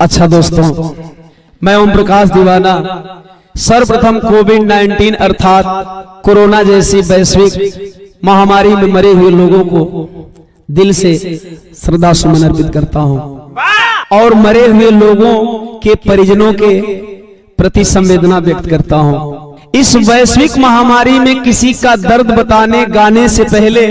अच्छा दोस्तों, मैं ओम प्रकाश दीवाना सर्वप्रथम कोविड-19 अर्थात कोरोना जैसी वैश्विक महामारी में मरे हुए लोगों को दिल से श्रद्धा सुमन अर्पित करता हूं और मरे हुए लोगों के परिजनों के प्रति संवेदना व्यक्त करता हूं। इस वैश्विक महामारी में किसी का दर्द बताने गाने से पहले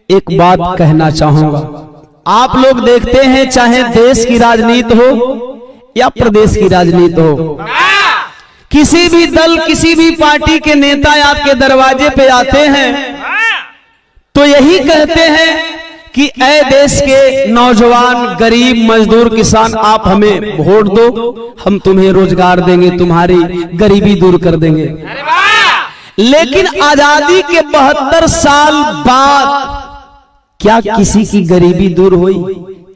एक बात कहना चाहूंगा। आप लोग देखते हैं, चाहे देश की राजनीति हो या प्रदेश की राजनीति हो, किसी भी दल किसी भी पार्टी के नेता आपके दरवाजे पे आते हैं तो यही कहते हैं कि ऐ देश के नौजवान, गरीब, मजदूर, किसान, आप हमें वोट दो, हम तुम्हें रोजगार देंगे, तुम्हारी गरीबी दूर कर देंगे। लेकिन आजादी के 72 साल बाद क्या किसी की गरीबी दूर हुई?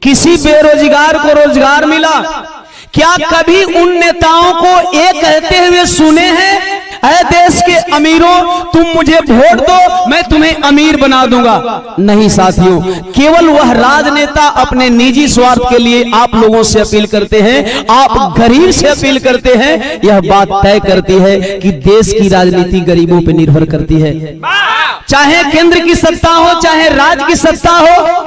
किसी बेरोजगार को रोजगार मिला? क्या कभी उन नेताओं को ये कहते हुए सुने हैं, ऐ देश के अमीरों, तुम मुझे वोट दो, मैं तुम्हें अमीर बना दूंगा? नहीं साथियों, केवल वह राजनेता अपने निजी स्वार्थ के लिए आप लोगों से अपील करते हैं, आप गरीब से अपील करते हैं। यह बात तय करती है कि देश की राजनीति गरीबों पर निर्भर करती है। चाहे केंद्र की सत्ता हो, चाहे राज्य की सत्ता हो,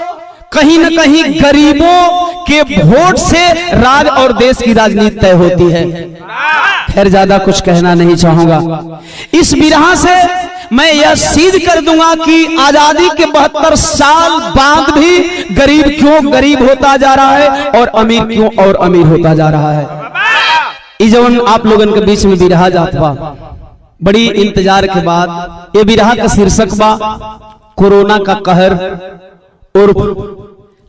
कहीं न कहीं गरीबों के वोट से राज्य और देश की राजनीति तय होती है। खैर, ज्यादा कुछ कहना नहीं चाहूंगा। इस बिरहा से मैं यह सिद्ध कर दूंगा कि आजादी के 72 साल बाद भी गरीब क्यों गरीब होता जा रहा है और अमीर क्यों और अमीर होता जा रहा है। इस जवन आप लोगों के बीच में बिरहा जात बा, बड़ी इंतजार के बाद ये बिरहा का शीर्षक बा कोरोना का कहर और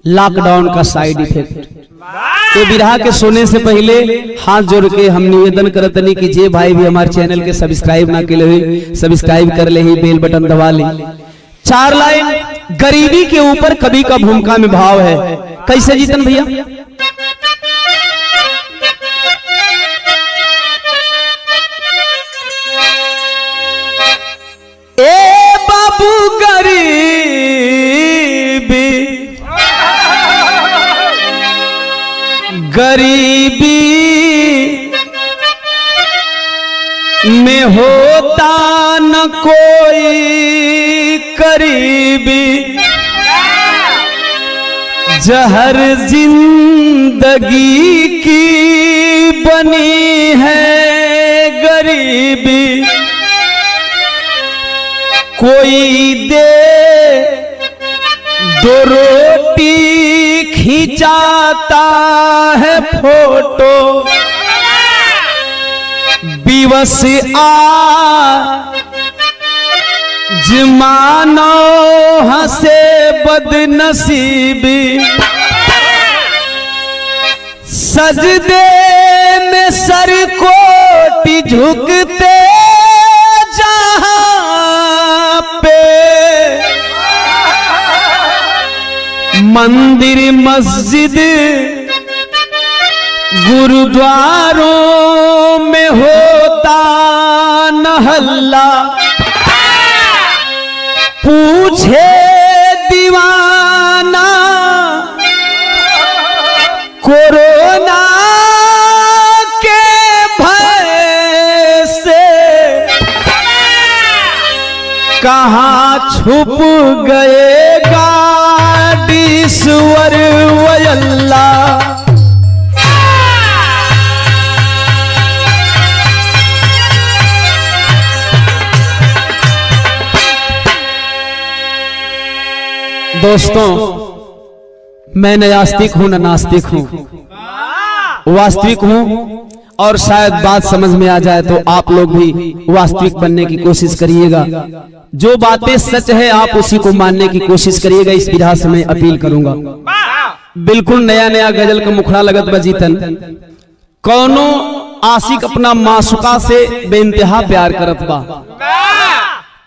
लॉकडाउन का साइड इफेक्ट। ये बिरहा के सुनने से पहले हाथ जोड़ के हम निवेदन करतनी कि जे भाई भी हमारे चैनल के सब्सक्राइब ना के सब्सक्राइब कर ले, ही बेल बटन दबा ले। 4 लाइन गरीबी के ऊपर कवि का भूमिका में भाव है। कैसे जीतन भैया? ए बाबू गरीबी में होता न कोई करीबी, जहर जिंदगी की बनी है गरीबी। कोई दे दो रोटी खिंचाता है फोटो, विवश जमानो हंसे बदनसीबी। सजदे में सर कोटि झुकते जहां पे, मंदिर मस्जिद गुरुद्वारों में होता न हल्ला। पूछे दीवाना कोरोना के भय से, कहाँ छुप गएगा ईश्वर वयल्ला। दोस्तों, मैं न आस्तिक हूं न नास्तिक हूं, वास्तविक हूं। और शायद बात समझ में आ जाए तो आप लोग भी वास्तविक बनने की कोशिश करिएगा। जो बातें सच है आप उसी को मानने की कोशिश करिएगा। इस विधा से मैं अपील करूंगा। बिल्कुल नया नया गजल का मुखड़ा लगत बजीतन। कौनो आशिक अपना मासूका से बेइंतहा प्यार करत बा,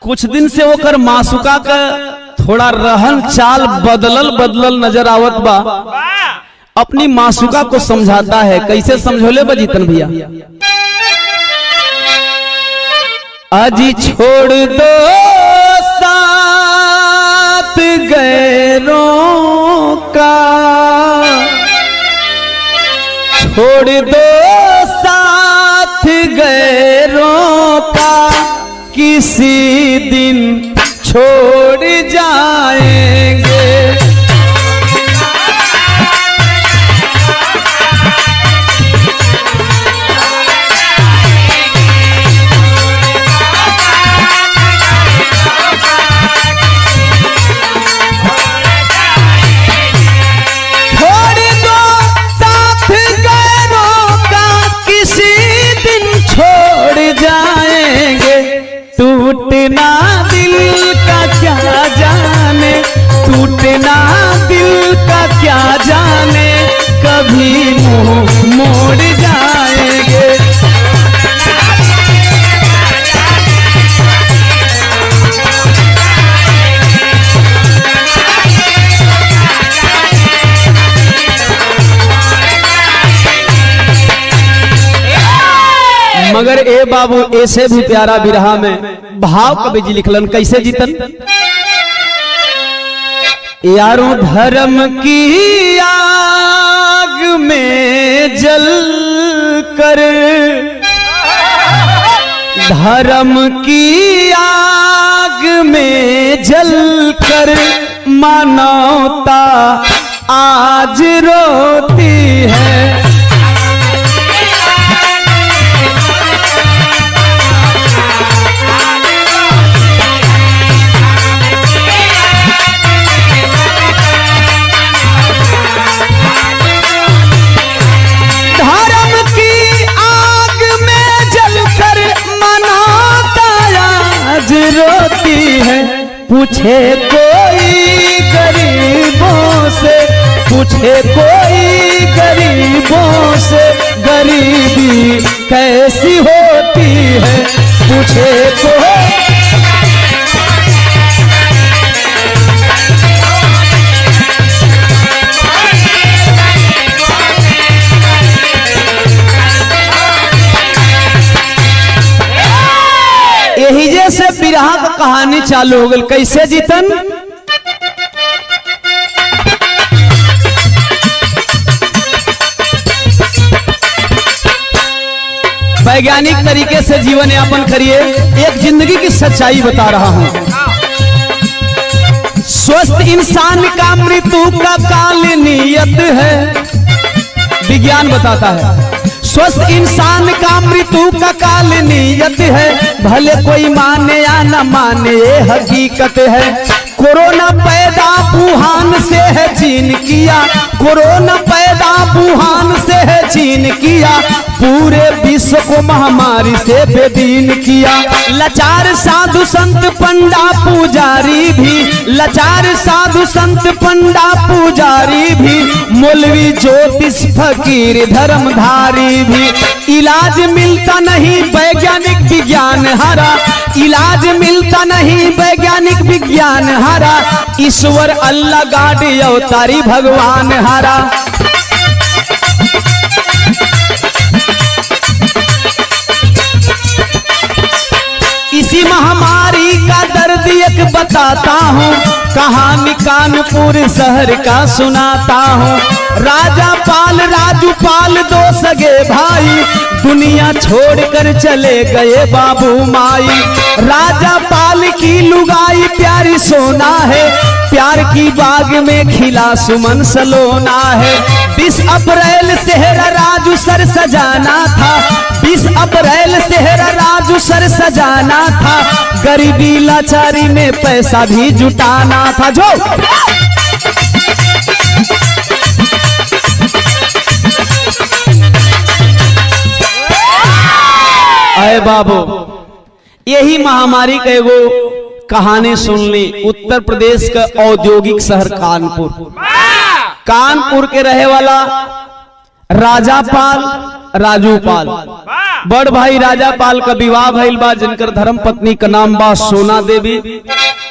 कुछ दिन से होकर मासूका का थोड़ा रहन चाल बदलल नजर आवत बा। अपनी मासूका को समझाता है। कैसे समझोले बजीतन भैया? अजी छोड़ दो साथ गैरों का, छोड़ दो साथ गैरों का, किसी दिन छोड़ जाएंगे। टूटना दिल का क्या जाने, टूटना दिल का क्या जाने, कभी मुंह मोड़ जाएंगे। मगर ए बाबू ऐसे भी प्यारा बिरहा में भाव कवि जी लिखलन कैसे जीतन। यारों धर्म की आग में जल कर, धर्म की आग में जल कर मानवता आज रोती है। रोती है, पूछे कोई गरीबों से, पूछे कोई गरीबों से, गरीबी कैसी होती है, पूछे कोई। यही जैसे बिरहा का कहानी चालू हो गई कैसे जीतन। वैज्ञानिक तरीके से जीवन यापन करिए। एक जिंदगी की सच्चाई बता रहा हूं। स्वस्थ इंसान का मृत्यु का काल नियत है, विज्ञान बताता है। स्वस्थ इंसान का मृत्यु का काल नियत है, भले कोई माने या न माने ये हकीकत है। कोरोना पैदा वुहान से है चीन किया, कोरोना पैदा वुहान से है चीन किया, पूरे विश्व को महामारी से बेदीन किया। लाचार साधु संत पंडा पुजारी भी, लाचार साधु संत पंडा पुजारी भी, मौलवी ज्योतिष फकीर धर्मधारी भी। इलाज मिलता नहीं वैज्ञानिक विज्ञान हरा, इलाज मिलता नहीं वैज्ञानिक विज्ञान हरा, ईश्वर अल्लाह गाड़ी अवतारी भगवान हरा। इसी महामारी का दर्द एक बताता हूँ, कहानी कानपुर शहर का सुनाता हूँ। राजा पाल राजू पाल दो सगे भाई, दुनिया छोड़कर चले गए बाबू माई। राजा पाल की लुगाई प्यारी सोना है, प्यार की बाग में खिला सुमन सलोना है। 20 अप्रैल सेहरा राजू सर सजाना था, 20 अप्रैल सेहरा राजू सर सजाना था, गरीबी लाचारी में पैसा भी जुटाना था। जो अरे बाबू यही महामारी का एगो कहानी सुन ली। उत्तर प्रदेश का औद्योगिक शहर कानपुर, कानपुर के रहे वाला राजा पाल राजू पाल, बड़ भाई राजा पाल का विवाह भइल बा, जिनकर धर्म पत्नी का नाम बा सोना देवी,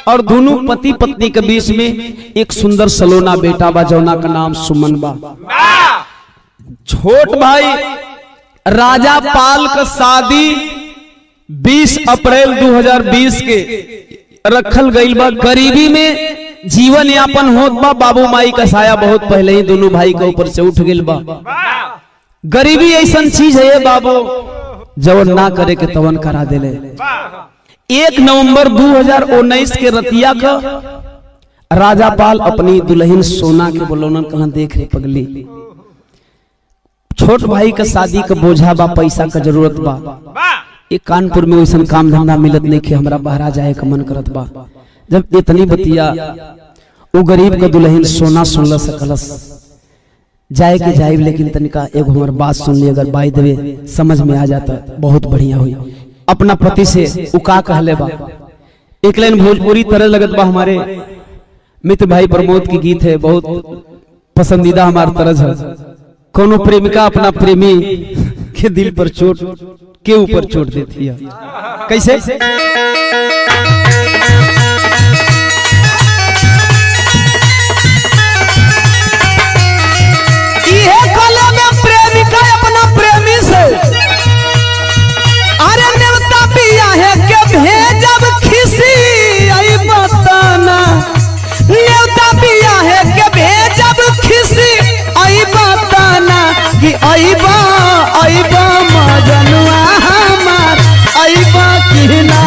और दोनों पति पत्नी के बीच में एक सुंदर सलोना बेटा बा जौना का नाम सुमन बा। छोट भाई राजा पाल का शादी 20 अप्रैल 2020 के रखल गईल बा। गरीबी में जीवन यापन होत बा, बाबू माई का साया बहुत पहले ही दोनों भाई के ऊपर से उठ गईल बा। गरीबी ऐसा चीज है बाबू जवन ना करे के तवन करा देले। 1 नवंबर 2019 के रतिया का राजापाल अपनी दुल्हन सोना के बोलौनन कहां देख रे पगली, छोट भाई का शादी का बोझा बा, पैसा का जरूरत बा, एक कानपुर में वैसा काम धंधा मिलत नहीं कि हमरा बाहर जाए का मन करत बा। जब इतनी बतिया वो गरीब का दुल्हन सोना सुनल सकलस, जाए के जाए लेकिन तनिका एगो हमार बात सुन ली, अगर बाई देवे समझ में आ जाता बहुत बढ़िया हुई। अपना पति से उका कहले बा, एक लाइन भोजपुरी तरह लगत बा, हमारे मित्र भाई प्रमोद की गीत है, बहुत पसंदीदा हमार तरज है। कोनो प्रेमिका अपना प्रेमी के दिल पर चोट के ऊपर चोट देती है, कैसे? प्रेमिका अपना प्रेमी से अरे नेवता पिया है के भेजब खिसी आई बताना, नेवता पिया है के भेजब खिसी आई बताना कि आईबा आईबा मजनुआ हमार आईबा कि ना।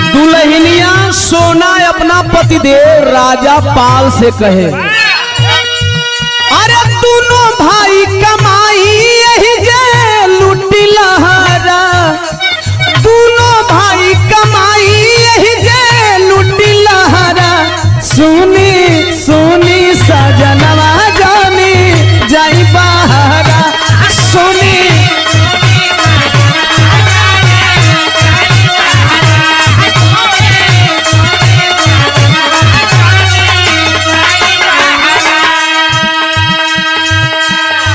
दुल्हनिया सोना अपना पतिदेव राजापाल से कहे, अरे दोनों भाई कमाई यही जे लुटी लहरा, दोनों भाई कमाई यही जे लुटी लहरा, सुनी सुनी सजनवा जानी जाई बहरा, सुनी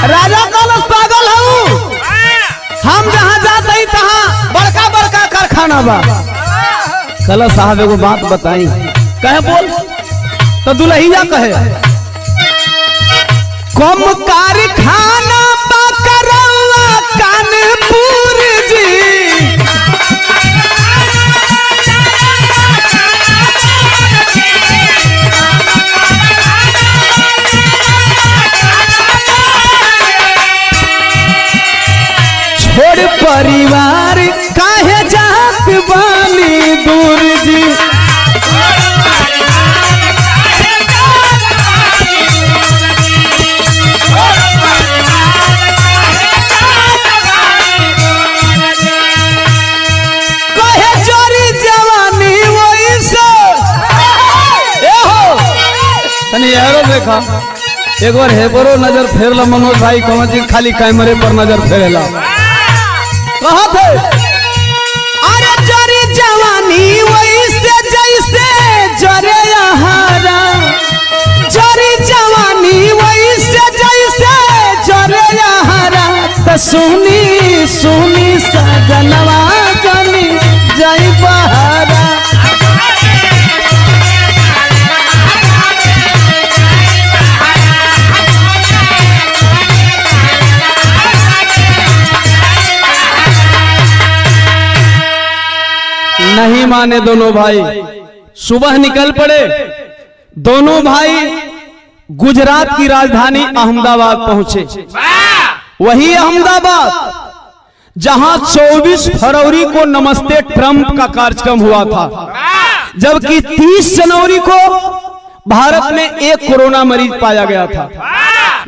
राजा कलश पागल हूँ, हम जहाँ जाते ही तहाँ बड़का बड़का कारखाना बा। कलश साहब एगो बात बताई, कहे बोल तो दुल्हिया कहे, कम कारखाना बा करौआ कानपुर जी, छोड़ परिवार काहे जात बानी दूर जी, कहे जोरी जवानी वही से तनी यारो देखा एक बार हेबरो नजर फेरला मनोज भाई कौन जी खाली कैमरे पर नजर फेरेला कहा थे, अरे जरी जवानी वैसे जैसे जरे हरा, जरी जवानी वैसे जैसे जरे हरा, तो सुनी सुनी सजनवा जानी जाई बहरा। नहीं माने दोनों भाई, सुबह निकल पड़े दोनों भाई, गुजरात की राजधानी अहमदाबाद पहुंचे। वही अहमदाबाद जहां 24 फरवरी को नमस्ते ट्रंप का कार्यक्रम हुआ था, जबकि 30 जनवरी को भारत में एक कोरोना मरीज पाया गया था।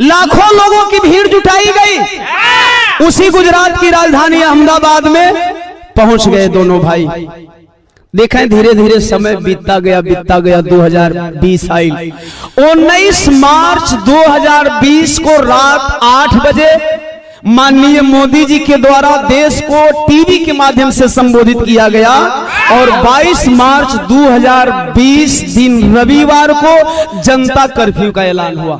लाखों लोगों की भीड़ जुटाई गई, उसी गुजरात की राजधानी अहमदाबाद में पहुंच गए दोनों भाई। देखें धीरे धीरे समय बीतता गया 2020 आई। 19 मार्च 2020 को रात 8 बजे माननीय मोदी जी के द्वारा देश को टीवी के माध्यम से संबोधित किया गया और 22 मार्च 2020 दिन रविवार को जनता कर्फ्यू का ऐलान हुआ।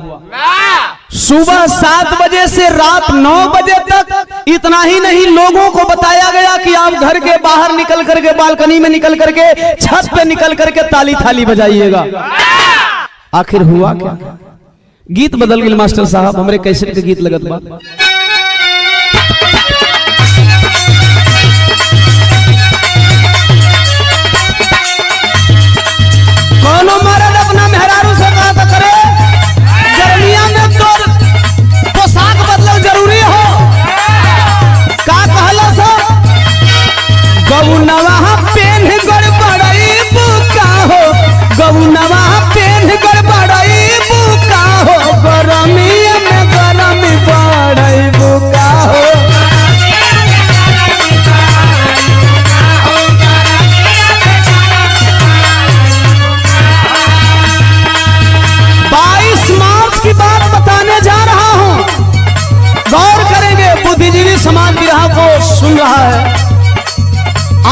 सुबह 7 बजे से रात 9 बजे तक इतना ही नहीं, लोगों को बताया गया कि आप घर के बाहर निकल करके, बालकनी में निकल करके, छत पे निकल करके ताली थाली बजाइएगा। आखिर हुआ क्या? गीत बदल गई मास्टर साहब, हमरे कैसेट के गीत लगत बा।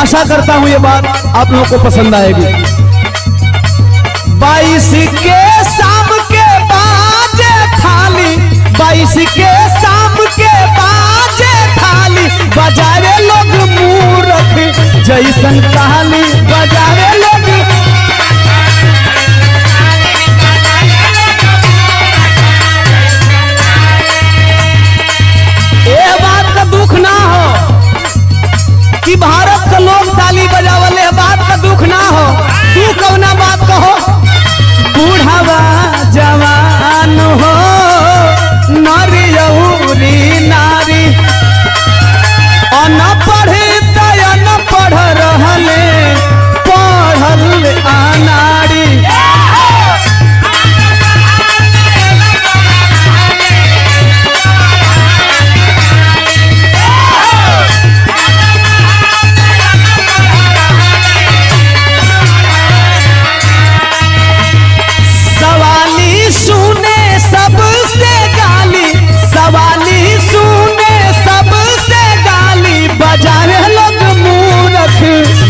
आशा करता हूं ये बात आप लोगों को पसंद आएगी। 22 के शाम के बाजे थाली, 22 के शाम के बाजे थाली, बजावे लोग मूरख जैसन ताली, बजावे लोग। ये बात का दुख ना हो कि भारत के लोग ताली बजावले, बात का दुख ना हो। तू कौना बात कहो, बूढ़ावा जवान हो, नारी यहूरी नारी, अनपढ़ तयन पढ़ रहले, पढ़ल अनाड़ी।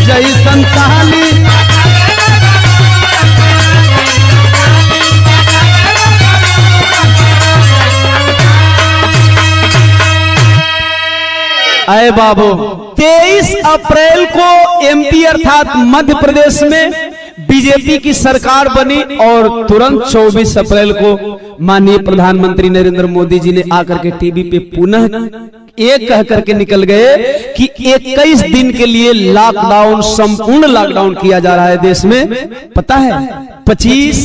जैसन ताली, अरे बाबू 23 अप्रैल को एमपी अर्थात मध्य प्रदेश में बीजेपी की सरकार बनी और तुरंत 24 अप्रैल को माननीय प्रधानमंत्री नरेंद्र मोदी जी ने आकर के टीवी पे पुनः एक कह करके निकल गए कि 21 दिन के लिए लॉकडाउन, संपूर्ण लॉकडाउन किया जा रहा है देश में। पता है 25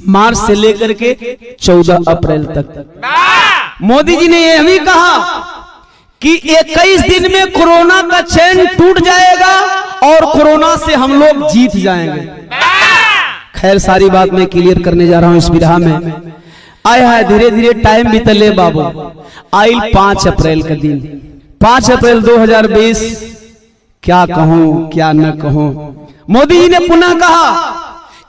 मार्च से लेकर के 14 अप्रैल तक मोदी जी ने यह भी कहा कि 21 दिन में कोरोना का चैन टूट जाएगा और कोरोना से हम लोग जीत जाएंगे। खैर सारी बात मैं क्लियर करने जा रहा हूं इस विधा में। आया है धीरे धीरे टाइम बीतले बाबू, आई 5 अप्रैल का दिन, 5 अप्रैल 2020। क्या कहूं क्या न कहूं, मोदी जी ने पुनः कहा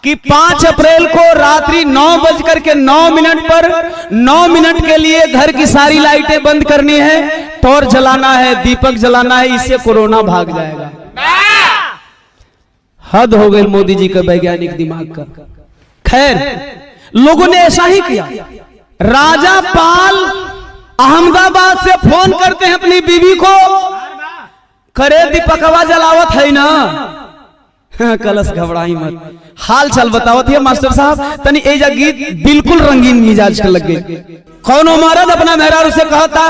कि 5 अप्रैल को रात्रि 9:09 पर 9 मिनट के लिए घर की सारी लाइटें बंद करनी है, टॉर्च जलाना है, दीपक जलाना है, इससे कोरोना भाग जाएगा। हद हो गई मोदी जी का वैज्ञानिक दिमाग का। खैर लोगों ने ऐसा ही किया। राजा पाल अहमदाबाद से फोन करते हैं अपनी बीवी को, करे दीपकवा जलावत है ना। कलश घबराई मत, हाल चाल बतावत है मास्टर साहब। तनी एजा गीत बिल्कुल रंगीन मिजाज के लग गए। कौनो मर्द अपना मेहरारू से कहता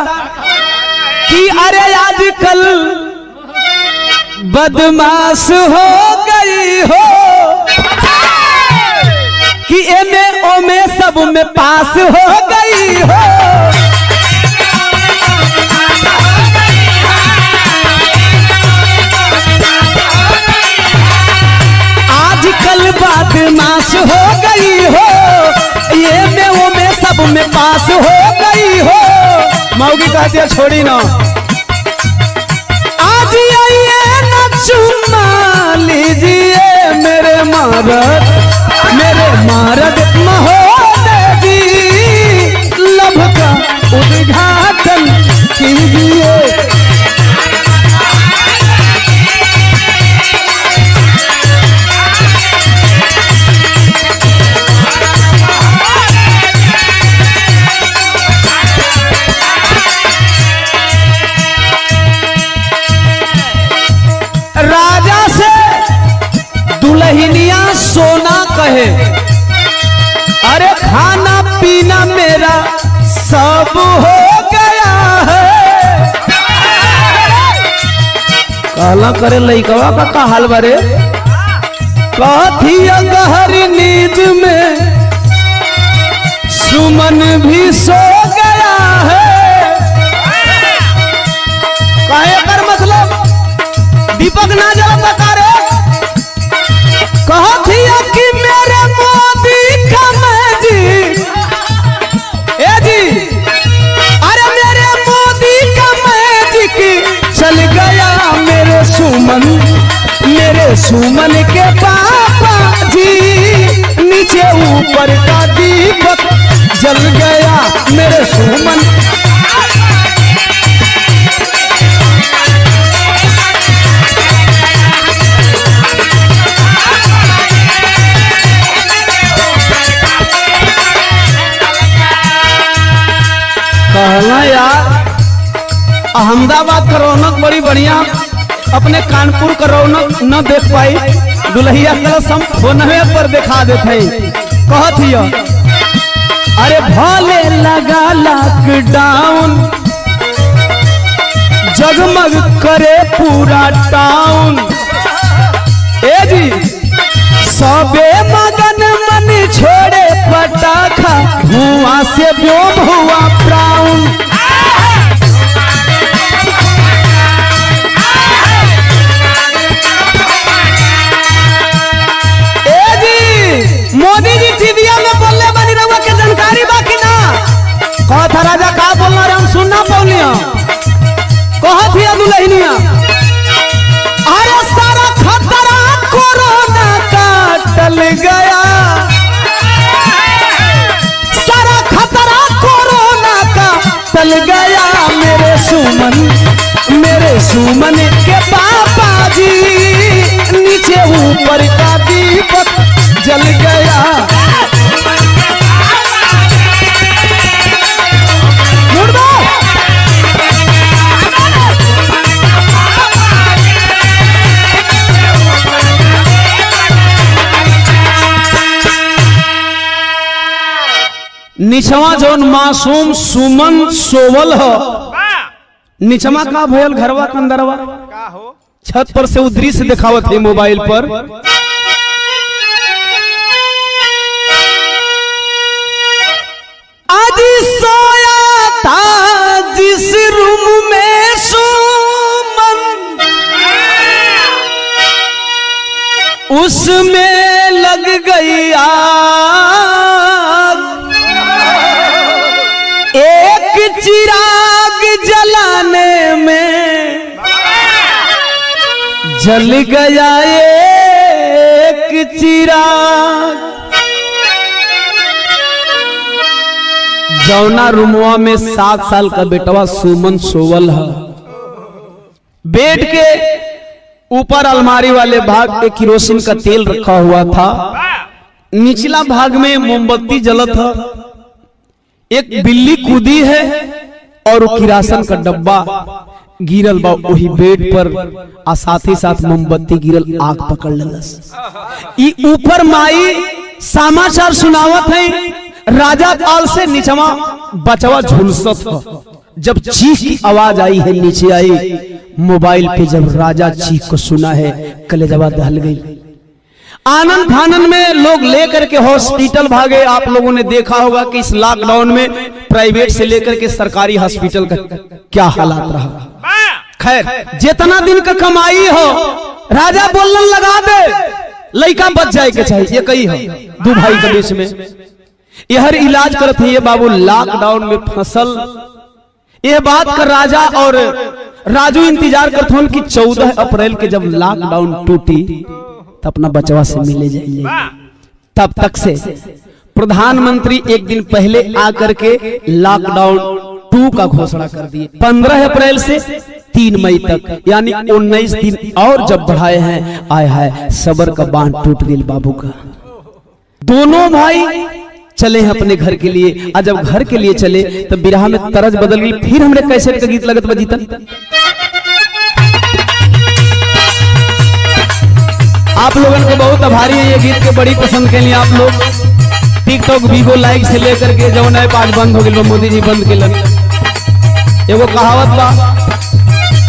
कि अरे आजकल बदमाश हो गई हो, कि एमे ओमे सब में पास हो गई हो। आजकल बदमाश हो गई हो, ये में ओमे सब में पास हो गई हो। मौगी कहती है छोड़ी ना, आज आइए न चुम्मा लीजिए मेरे मर्द, मेरे मर्द महोदय, लभ का उद्घाटन कीजिए। राजा से दुल्हनिया सोना कहे, अरे खाना पीना मेरा सब हो गया है। कहला करे लइकवा का हाल बारे, कथी गहरी नींद में सुमन भी सो गया है। काहे कर मतलब दीपक ना जला बता रे, कहती है कि मेरे मोदी का मैं जी, ए जी, अरे मेरे मोदी का मैं जी की चल गया मेरे सुमन के पापा जी, नीचे ऊपर का दीपक जल गया मेरे सुमन। अहमदाबाद का रौनक बड़ी बढ़िया, अपने कानपुर का रौनक न देख पाई, दुल्हिया कलश हम फोनवे पर दिखा देते। कहत हिय अरे भले लगा लॉकडाउन, जगमग करे पूरा टाउन, ए जी सबे मगन मन छोड़े पटाखा, धुआं से व्योम हुआ प्राउन। ए जी मोदी जी टीवीया में बोलने बनी रहुआ के जानकारी बाकी ना, कहा था राजा का बोलना रे हम सुनना पौनिया, कहा थी दुल्हनिया अरे सारा खतरा कोरोना का टल गया, सारा खतरा कोरोना का टल गया, मेरे सुमन के पापा जी, नीचे ऊपर का दीपक जल गया। निचवा जौन मासूम सुमन सोवल हो, निचवा का भयल घरवा कंदरवा का हो, छत पर से दृश्य दिखावत है मोबाइल पर। आज सोया था जिस रूम में सुमन, उसमें लग गई आग, एक चिराग जलाने में जल गया एक चिराग। जौना रूमवा में 7 साल का बेटवा सुमन सोवल है, बेड के ऊपर अलमारी वाले भाग पे किरोसिन का तेल रखा हुआ था, निचला भाग में मोमबत्ती जलत है, एक बिल्ली कूदी है और किरासन का डब्बा गिरल बा वही बेड पर, आ साथ ही साथ मोमबत्ती गिरल आग पकड़ लेलस। ई ऊपर माई समाचार सुनावत है, राजा पाल से नीचवा बचवा झुलसत हो। जब चीख की आवाज आई है नीचे आई, मोबाइल पे जब राजा चीख को सुना है, कलेजवा दहल गई। आनंद फानन में लोग लेकर के हॉस्पिटल भागे। आप लोगों ने देखा होगा कि इस लॉकडाउन में प्राइवेट से लेकर के सरकारी हॉस्पिटल का क्या हालात रहा। खैर जितना दिन का कमाई हो, राजा बोलने लगा दे लड़का बच जाए के चाहिए, ये कही हो दो भाई के बीच में यह इलाज करते हैं। ये बाबू लॉकडाउन में फसल, यह बात कर राजा और राजू इंतजार करते हैं कि 14 अप्रैल के जब लॉकडाउन टूटी तब अपना बचवा से मिले जाएंगे। तब तक से प्रधानमंत्री एक दिन पहले आकर के लॉकडाउन 2 का घोषणा कर दिए। 15 अप्रैल से 3 मई तक यानी 19 दिन और जब बढ़ाए हैं, आए है सबर का बांध टूट गई बाबू का। दोनों भाई चले हैं अपने घर के लिए, और जब घर के लिए चले तब बिरहा में तरज बदल गई। फिर हमने कैसेट का गीत लगत बजीतन। आप लोगों को बहुत आभारी है, ये गीत के बड़ी पसंद के लिए आप लोग टिकटॉक वीगो लाइक से लेकर के जौन है आज बंद हो गई, मोदी जी बंद के लन। एगो कहावत बा,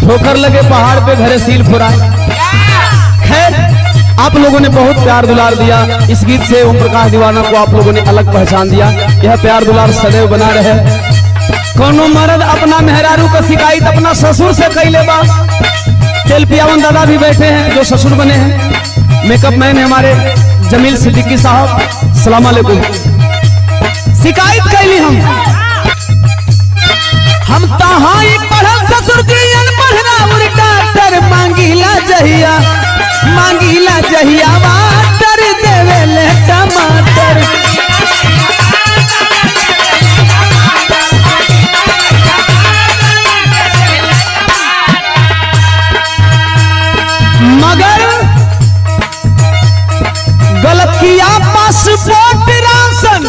ठोकर लगे पहाड़ पे घरे सील फुराए। खैर आप लोगों ने बहुत प्यार दुलार दिया। इस गीत से ओम प्रकाश दीवाना को आप लोगों ने अलग पहचान दिया। यह प्यार दुलार सदैव बना रहे। कोनो मर्द अपना मेहरारू का शिकायत अपना ससुर से कैले बा। तेल पियावन दादा भी बैठे हैं जो ससुर बने हैं। मेकअप मैन है हमारे जमील सिद्दीकी साहब, सलाम अलैकुम। शिकायत कैली हम तहाई पढ़ल ससुर जी अनपढ़ राउर डॉक्टर मांगीला जहिया वाटर देवे ले टमाटर। मगर गलत किया पासपोर्ट राशन,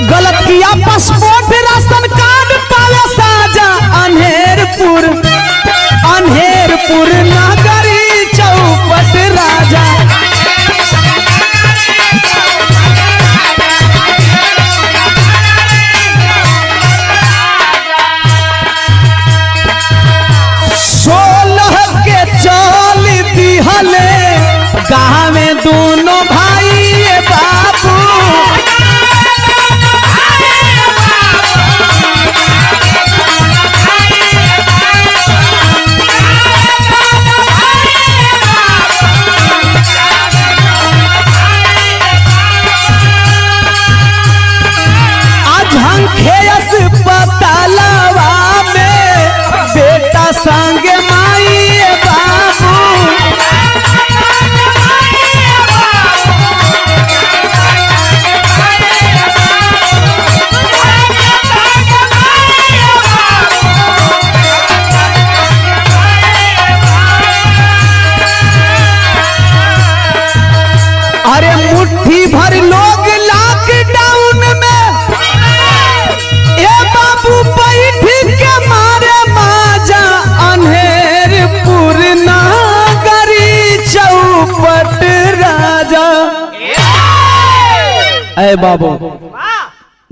गलत किया पासपोर्ट राशन कार्ड पावे साजा। पुरनगरी चौपट राजा। चल दिहले गाँव में दोनों भाई बाबू। आज हम खेस पतालवा में बेटा संग माई बाबू। अरे मुट्ठी भर लोग लॉकडाउन में ए बाबू बैठ के मारे माजा अनहेर पुरनगरी चौपट राजा। ऐ बाबू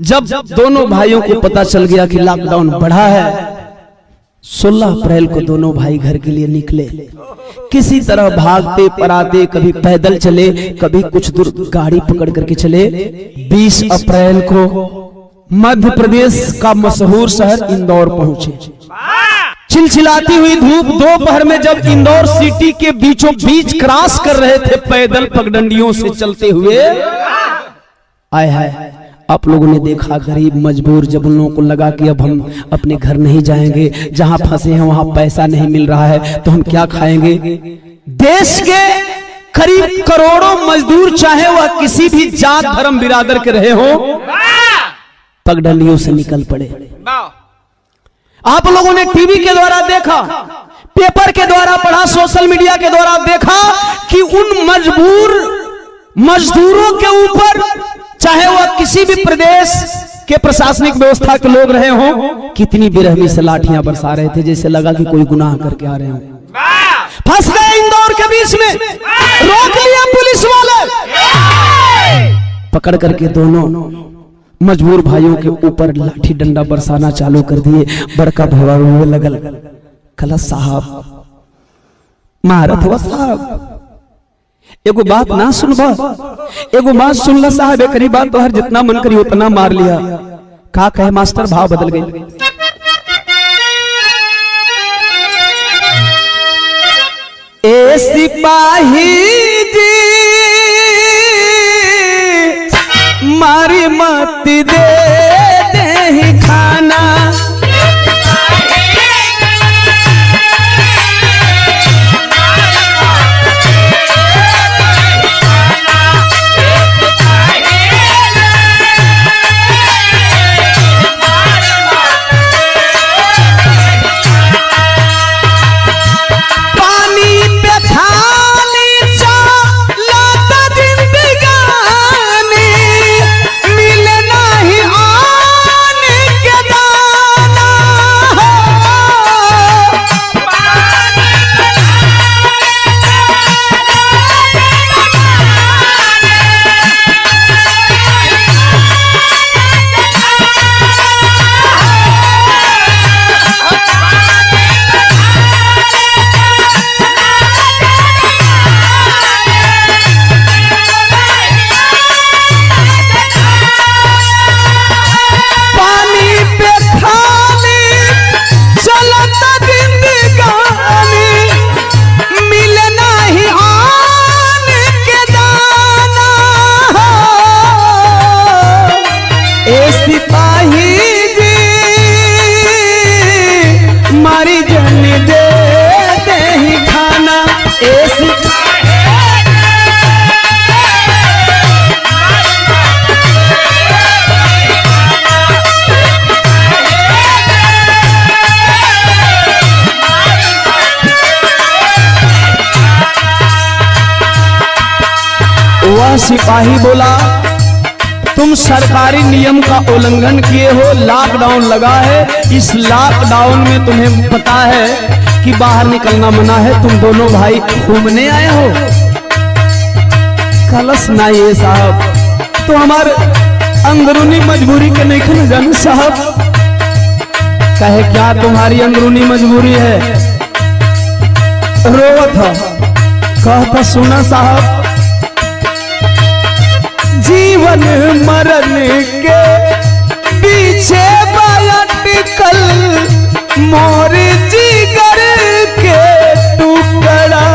जब दोनों भाइयों को पता चल गया कि लॉकडाउन बढ़ा है, 16 अप्रैल को दोनों भाई घर के लिए निकले। किसी तरह भागते पराते, कभी पैदल चले, कभी कुछ दूर गाड़ी पकड़ करके चले। 20 अप्रैल को मध्य प्रदेश का मशहूर शहर इंदौर पहुंचे। चिलचिलाती हुई धूप दोपहर में जब इंदौर सिटी के बीचों बीच क्रॉस कर रहे थे पैदल पगडंडियों से चलते हुए, आए हाय आप लोगों ने देखा गरीब मजबूर, जब उन लोगों को लगा कि अब हम अपने घर नहीं जाएंगे, जहां फंसे हैं वहां पैसा नहीं मिल रहा है तो हम क्या खाएंगे। देश के करीब करोड़ों मजदूर, चाहे वह किसी भी जात धर्म बिरादर के रहे हो, पगडंडियों से निकल पड़े। आप लोगों ने टीवी के द्वारा देखा, पेपर के द्वारा पढ़ा, सोशल मीडिया के द्वारा देखा कि उन मजदूरों के ऊपर, चाहे वह किसी भी प्रदेश के प्रशासनिक व्यवस्था के लोग रहे हो, कितनी बेरहमी से लाठियां बरसा रहे थे, जैसे लगा कि कोई गुनाह करके आ रहे हो। फंस गए इंदौर के बीच में, रोक लिया पुलिस वाले, पकड़ करके दोनों मजबूर भाइयों के ऊपर लाठी डंडा बरसाना चालू कर दिए। बड़का भवा हुए लगल, कला साहब महारत हुआ साहब, एगो बात ना सुनबा, एगो बात सुनला साहब, एक बात तो हर जितना मन करी उतना मार लिया। का कहे मास्टर, भाव बदल गए। ए सिपाही जी मारी मत दे दे खाना, सिपाही बोला तुम सरकारी नियम का उल्लंघन किए हो, लॉकडाउन लगा है। इस लॉकडाउन में तुम्हें पता है कि बाहर निकलना मना है, तुम दोनों भाई घूमने आए हो। कलश ना ये साहब तो हमारे अंदरूनी मजबूरी के नहीं खन जाने साहब। कहे क्या तुम्हारी अंदरूनी मजबूरी है? रोवत है, कहता सुना साहब, जीवन मरण के पीछे अटकल मोर जिगर के टुकड़ा,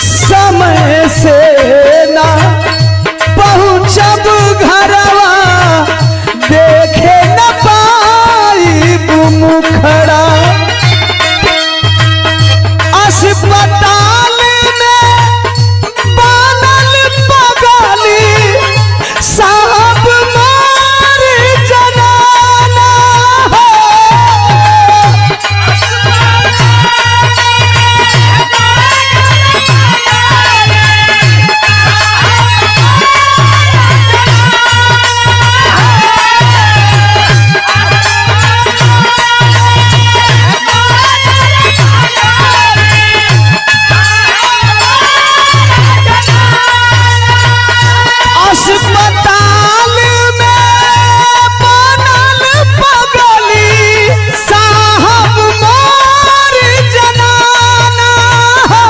समय से ना पहुँचब घरवा देखे न पाई मुखड़ा। अस्पताल में बानल पगाली साहब मार जनाना है। अस्पताल में बनल पगली साहब मार जनाना हो।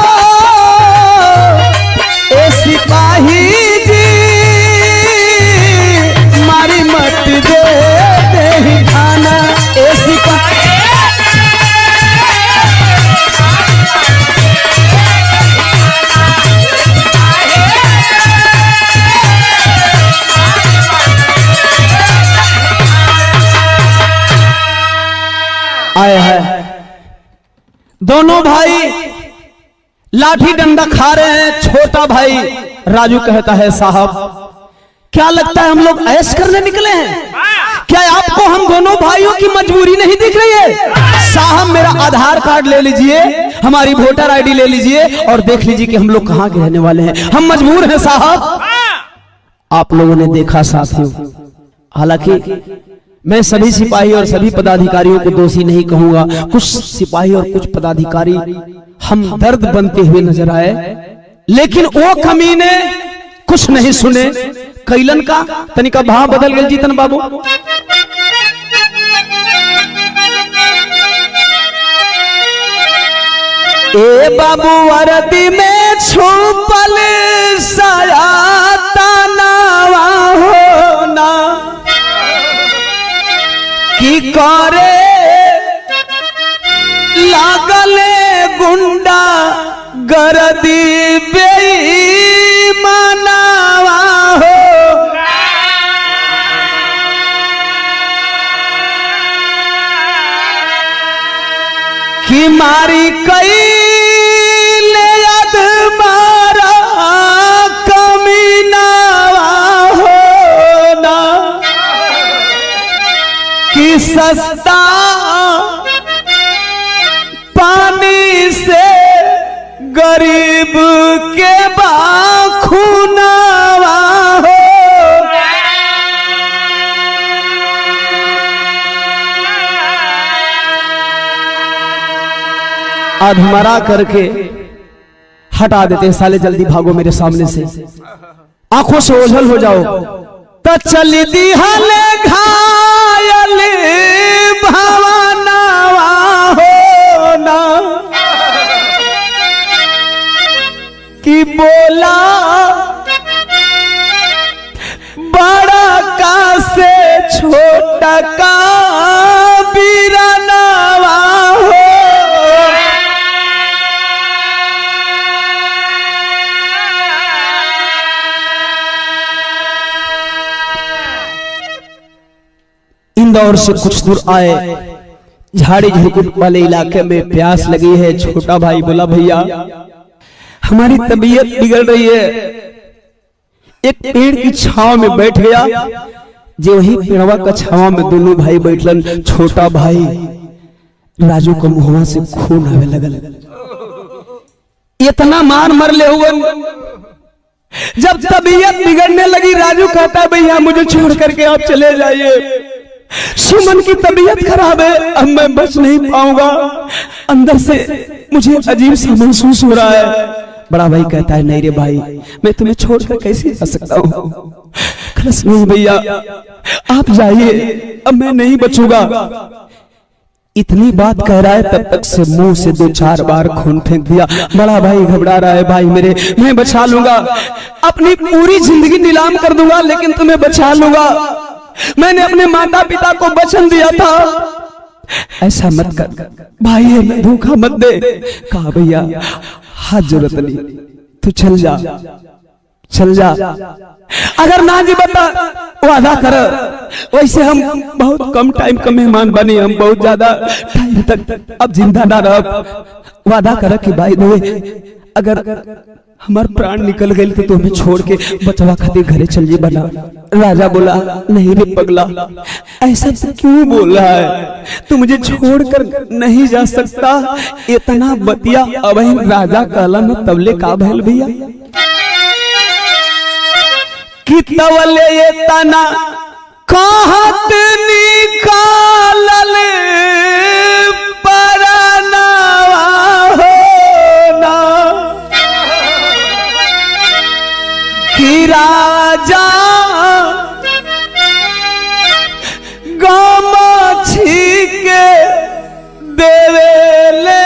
ए सिपाही जी मारी मत दे दे खाना। ए सिपाही आए है, दोनों भाई लाठी डंडा खा रहे हैं। छोटा भाई राजू कहता है साहब क्या लगता है हम लोग ऐश करने निकले हैं? क्या आपको हम दोनों भाइयों की मजबूरी नहीं दिख रही है? साहब मेरा आधार कार्ड ले लीजिए, हमारी वोटर आईडी ले लीजिए और देख लीजिए कि हम लोग कहां के रहने वाले हैं। हम मजबूर हैं साहब। आप लोगों ने देखा साथियों, हालांकि मैं सभी सिपाही और सभी पदाधिकारियों को दोषी नहीं कहूंगा, कुछ सिपाही और कुछ पदाधिकारी हम दर्द बनते हुए नजर आए, लेकिन वो कमीने कुछ नहीं सुने। कैलन का तनिका भाव बदल गए जीतन बाबू। ए बाबू वर्दी में छुपल साया तनावा होना की करे लागले गुंडा गर्दी बेईमानवा हो। कि मारी कई ले याद मारा कमीनावा होना कि सस्ता पानी से गरीब के बाखुनावा हो। अधमरा करके हटा देते, साले जल्दी भागो मेरे सामने से, आंखों से ओझल हो जाओ। तो चली दी हले घायल भवनवा होना कि बोला बड़ा का से छोटा का बीरानवा हो। इंदौर से कुछ दूर आए, झाड़ी झुरकुट वाले इलाके में प्यास लगी है। छोटा भाई बोला भैया हमारी तबीयत बिगड़ रही है। एक पेड़ की छांव में बैठ गया, जो वही पेड़वा का छांव में दोनों भाई बैठलन। छोटा भाई राजू को मुंहवा से खून आवे लगल, इतना मार मर ले हुए जब तबीयत बिगड़ने लगी राजू कहता है भैया मुझे छोड़ करके आप चले जाइए, सुमन की तबीयत खराब है, अब मैं बच नहीं पाऊंगा, अंदर से मुझे अजीब सा महसूस हो रहा है। बड़ा भाई कहता है नहीं रे भाई, मैं तुम्हें छोड़कर कैसे जा सकता हूँ। खलस नहीं भैया आप जाइए, अब मैं नहीं बचूंगा। इतनी बात कह रहा है तब तक से मुंह से 2-4 बार खून फेंक दिया। बड़ा भाई घबरा रहा है, भाई मेरे मैं बचा लूंगा, अपनी पूरी जिंदगी नीलाम कर दूंगा लेकिन तुम्हें बचा लूंगा, मैंने अपने माता पिता को वचन दिया था, ऐसा मत कर भाई, है धोखा मत दे। कहा भैया हाथ जरूरत नहीं, तू चल जा चल जा, अगर ना जी बता वादा कर, वैसे हम बहुत कम टाइम का मेहमान बने, हम बहुत ज्यादा टाइम तक अब जिंदा ना रह, वादा कर कि भाई दे अगर हमार प्राण निकल गए तो तुम्हें छोड़ के बचवा खातिर घरे चलिए बना। राजा बोला नहीं रे पगला, ऐसा तो क्यों बोल रहा है, तू मुझे छोड़कर नहीं जा सकता, इतना बतिया। अब राजा कहला न तबले का भैल भैया कि तवले ये तना कहत निकालल परनावा होना कि राजा गमछी के देवेले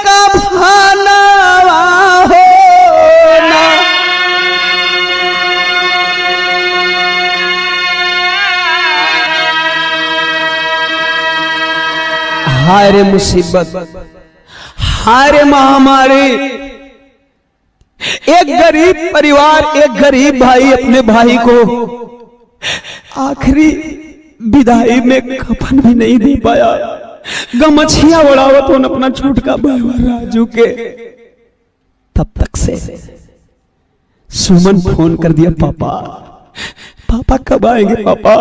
कफनवा होना। हाय रे मुसीबत, हाय रे महामारी, एक गरीब परिवार, एक गरीब भाई अपने भाई को आखिरी विदाई में कफन भी नहीं दे पाया, गमछिया उड़ावत उन अपना छोटका भाई राजू के। तब तक से सुमन फोन कर दिया, पापा पापा कब आएंगे पापा,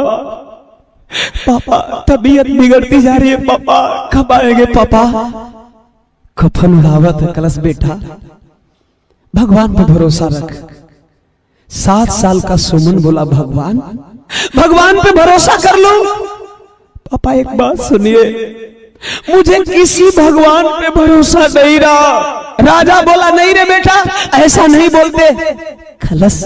पापा तबीयत बिगड़ती जा रही है पापा, कब आएंगे पापा। कफन उड़ावत है कलश बेटा, भगवान पे भरोसा रख। 7 साल का सुमन बोला भगवान भगवान पे भरोसा कर लो। पापा एक बात सुनिए, मुझे किसी भगवान पे भरोसा नहीं रहा। राजा बोला नहीं रे बेटा ऐसा नहीं बोलते, खलस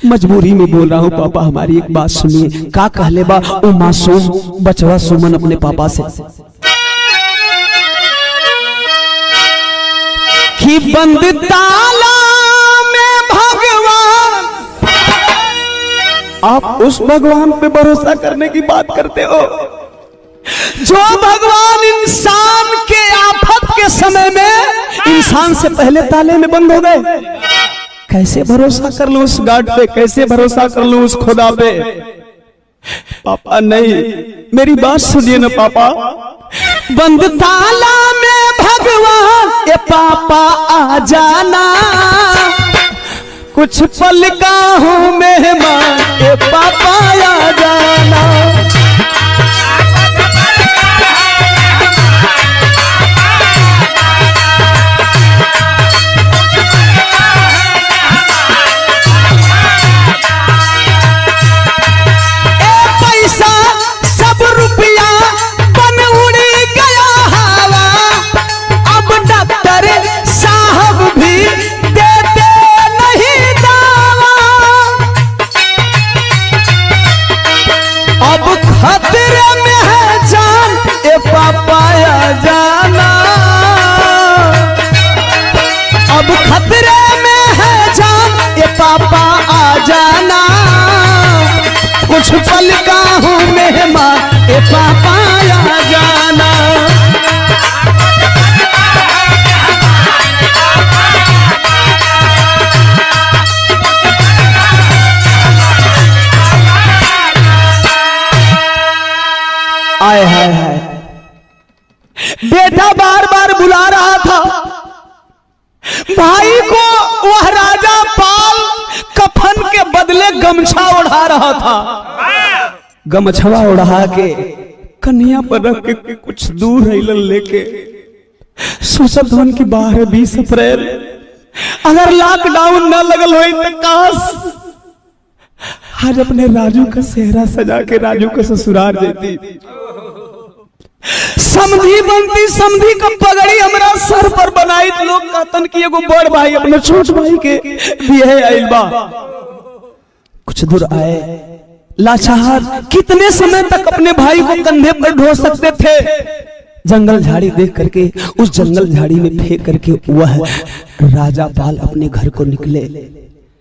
मजबूरी में बोल रहा हूँ पापा, हमारी एक बात सुनिए। का कहले बा ओ मासूम बचवा सुमन अपने पापा से कि बंद ताला में भगवान, आप उस भगवान पे भरोसा करने की बात करते हो जो भगवान इंसान के आफत के समय में इंसान से पहले ताले में बंद हो गए। कैसे भरोसा कर लूं उस गार्ड पे, कैसे भरोसा कर लूं उस खुदा पे। पापा नहीं, मेरी बात सुनिए ना पापा, बंद ताला में भगवान ये पापा आ जाना, कुछ पल का हूं मेहमान ये पापा आ जाना। कुछ पल का हूँ मेहमान ए पापा आ जाना। आए हाय हाय, बेटा बार बार बुला रहा था भाई को, वह राजा पाल कफन के बदले गमछा उड़ा रहा था। गमछवा उड़ा के कन्या पर रख के कुछ दूर हिलन लेके सोचत धन की 12 20 अप्रैल अगर लॉकडाउन न लगल हो तो काश आज अपने राजू का सेहरा सजा के राजू का ससुराल देती, समधी बनती, समधी का पगड़ी हमरा सर पर बनाई तो लोग कहतन कि एगो बड़ भाई अपने छोट भाई के बियाह आइल बा। कुछ दूर आए लाचार, कितने समय तक अपने भाई को कंधे पर ढो सकते थे। जंगल झाड़ी देख करके उस जंगल झाड़ी में फेंक करके वह राजा पाल अपने घर को निकले।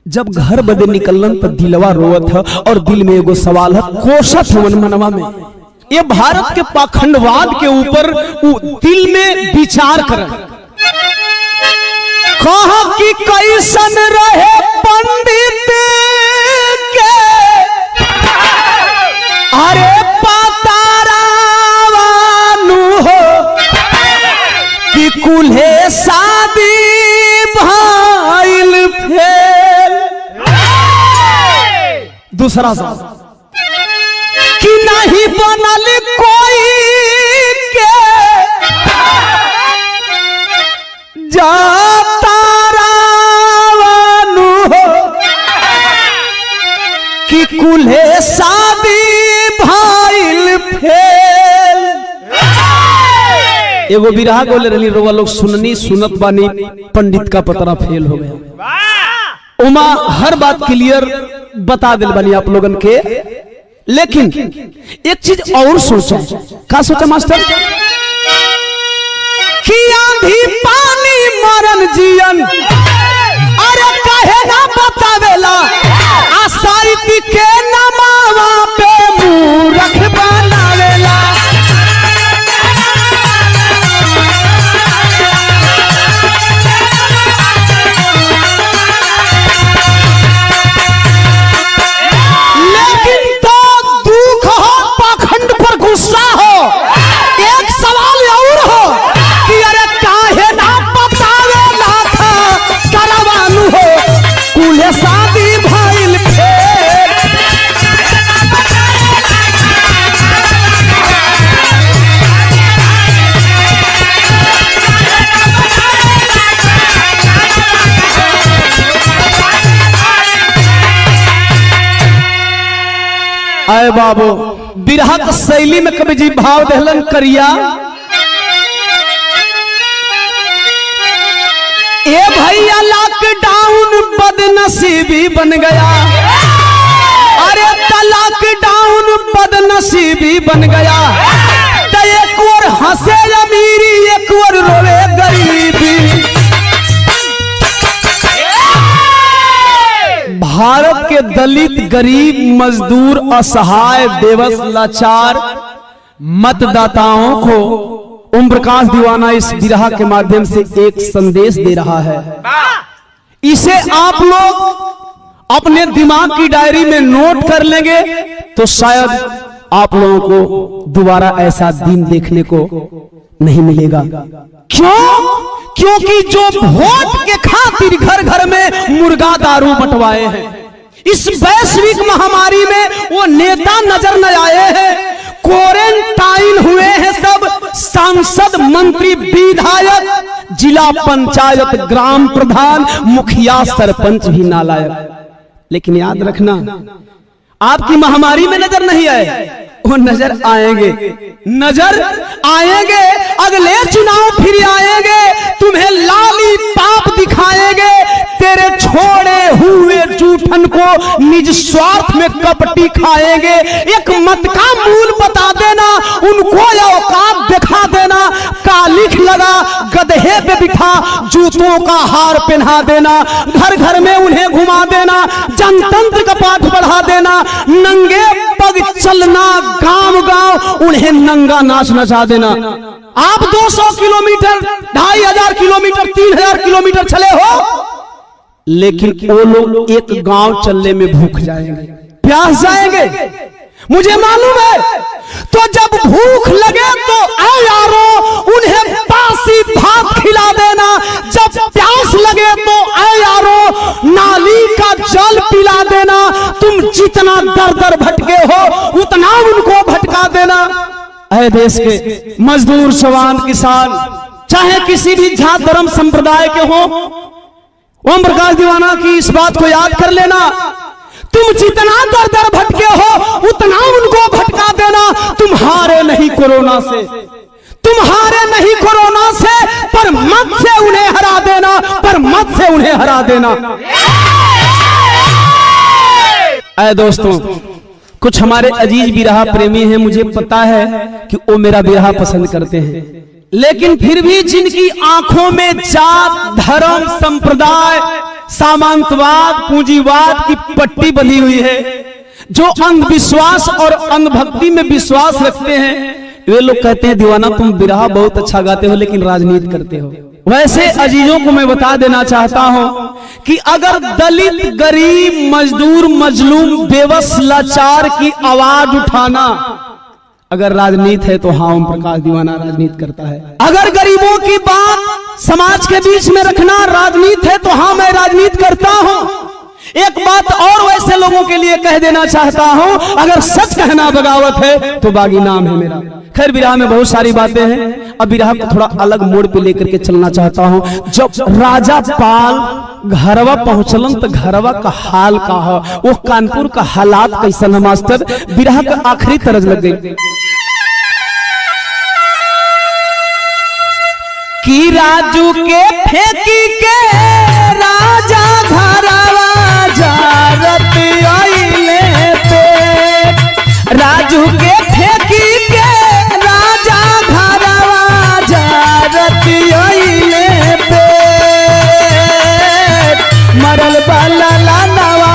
जब घर बदे निकलन पर दिलवा रोवत है और दिल में एगो सवाल है, कोसत मन मनवा में ये भारत के पाखंडवाद के ऊपर दिल में विचार कर कहा कि कैसन रहे पंडित के अरे कि कुल्हे शादी भाइल फेल। दूसरा सा कि नहीं बनल कोई के जाता रावनु हो कि कुल्हे शादी भाइल फेल। एगो बिरहा बोले रही रोवा लोग सुननी सुनत बानी, पंडित का पतरा फेल हो गया। उमा हर बात क्लियर बता दिल बानी आप लोगन के, लेकिन एक चीज और सोचा। क्या सोचा मास्टर? कि आंधी पानी मरन जियन अरे कहे ना बतावेला, आसाई के नमावा पे मूरख बनावेला। आए बाबू बिरहा की शैली में कवि जी भाव दहलन करिया। ए भैया लॉकडाउन बदनसीबी बन गया, अरे लॉकडाउन बदनसीबी बन गया। तो एक और हंसे अमीरी एक और रोवे गरीबी। भारत के दलित गरीब मजदूर असहाय बेबस लाचार मतदाताओं को ओम प्रकाश दीवाना इस बिरहा के माध्यम से एक संदेश दे रहा है। इसे आप लोग अपने दिमाग की डायरी में नोट कर लेंगे तो शायद आप लोगों को दोबारा ऐसा दिन देखने को नहीं मिलेगा। क्यों? क्योंकि जो वोट के खातिर घर घर में मुर्गा दारू बंटवाए हैं, इस वैश्विक महामारी में वो नेता नजर न आए हैं। क्वारंटाइन हुए हैं सब सांसद, मंत्री, विधायक, जिला पंचायत, ग्राम प्रधान, मुखिया, सरपंच भी नालायक। लेकिन याद रखना, आपकी महामारी में नजर नहीं आए, वो नजर आएंगे, नजर आएंगे। अगले चुनाव फिर आएंगे, तुम्हें लाली पाप दिखाएंगे। तेरे छोड़े हुए जूठन को निज स्वार्थ में कपटी खाएंगे। एक मत का मूल बता देना, उनको औकात दिखा देना। कालिख लगा गधे पे बिठा जूतों का हार पहना देना। घर घर में उन्हें घुमा देना, जनतंत्र का पाठ बढ़ा देना। नंगे पग चलना, गांव गांव उन्हें नंगा नाच नचा देना। आप 200 किलोमीटर, 2500 किलोमीटर, 3000 किलोमीटर चले हो, लेकिन वो लोग एक गांव चलने में भूख जाएंगे, प्यास जाएंगे, मुझे मालूम है। तो जब भूख लगे तो ऐ यारो उन्हें बासी भात खिला देना। जब प्यास लगे तो ऐ यारो नाली का जल पिला देना। तुम जितना दर दर भटके हो उतना उनको भटका देना। ऐ देश के मजदूर, जवान, किसान, चाहे किसी भी जात धर्म संप्रदाय के हो, ओम प्रकाश दीवाना की इस बात को याद कर लेना, तुम जितना दर दर भटके हो उतना उनको भटका देना। तुम हारे नहीं कोरोना से, तुम हारे नहीं कोरोना से, पर मत से उन्हें हरा देना, पर मत से उन्हें हरा देना। ऐ दोस्तों, कुछ हमारे अजीज बिरहा प्रेमी हैं, मुझे पता है कि वो मेरा बिरहा पसंद करते हैं, लेकिन फिर भी जिनकी आंखों में जात, धर्म, संप्रदाय, सामंतवाद, पूंजीवाद की पट्टी बंधी हुई है, जो अंधविश्वास और अंधभक्ति में विश्वास रखते हैं, वे लोग कहते हैं दीवाना तुम बिरहा बहुत अच्छा गाते हो लेकिन राजनीति करते हो। वैसे अजीजों को मैं बता देना चाहता हूं कि अगर दलित, गरीब, मजदूर, मजलूम, बेबस, लाचार की आवाज उठाना अगर राजनीति है तो हाँ, ओम प्रकाश दीवाना राजनीति करता है। अगर गरीबों की बात समाज के बीच में रखना राजनीति है तो हाँ, मैं राजनीति करता हूं। एक बात और वैसे लोगों के लिए कह देना चाहता हूं, अगर सच कहना बगावत है तो बागी नाम है मेरा। खैर बिरहा में बहुत सारी बातें हैं, अब बिरहा को थोड़ा अलग मोड़ पे लेकर के चलना चाहता हूं। जब राजा पाल घरवा पहुंचलन तो घरवा का हाल का है, वो कानपुर का हालात कैसन है मास्टर, बिरहा का आखिरी तरज लग गई कि राजू के फेंकी के राजा घरवा जारत आइले पे, राजू के फेंकी के राजा घरवा जारत आइले पे, मरल बाला लानवा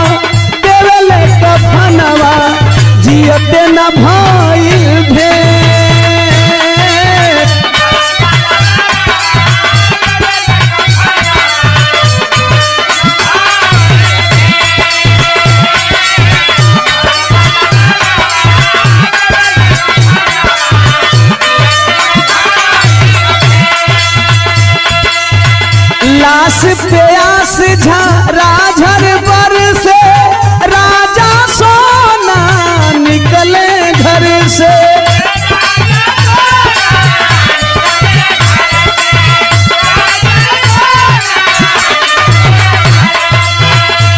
देवले कफनवा जियते न भइल भे। लाश प्यास राझर बर से राजा सोना निकले घर से,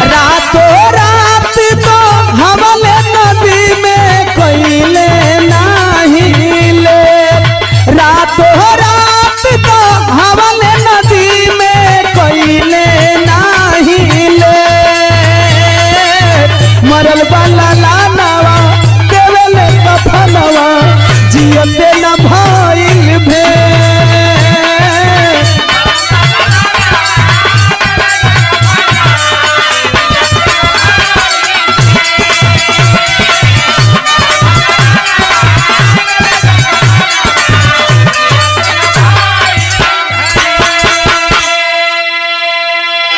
रातों रात तो हमले नदी में कोयले नहीं ले, रातों रात तो हमले नदी में कोयले नहीं ले, मरल बाला लानवा देवले कफनवा जियते न भइल भे।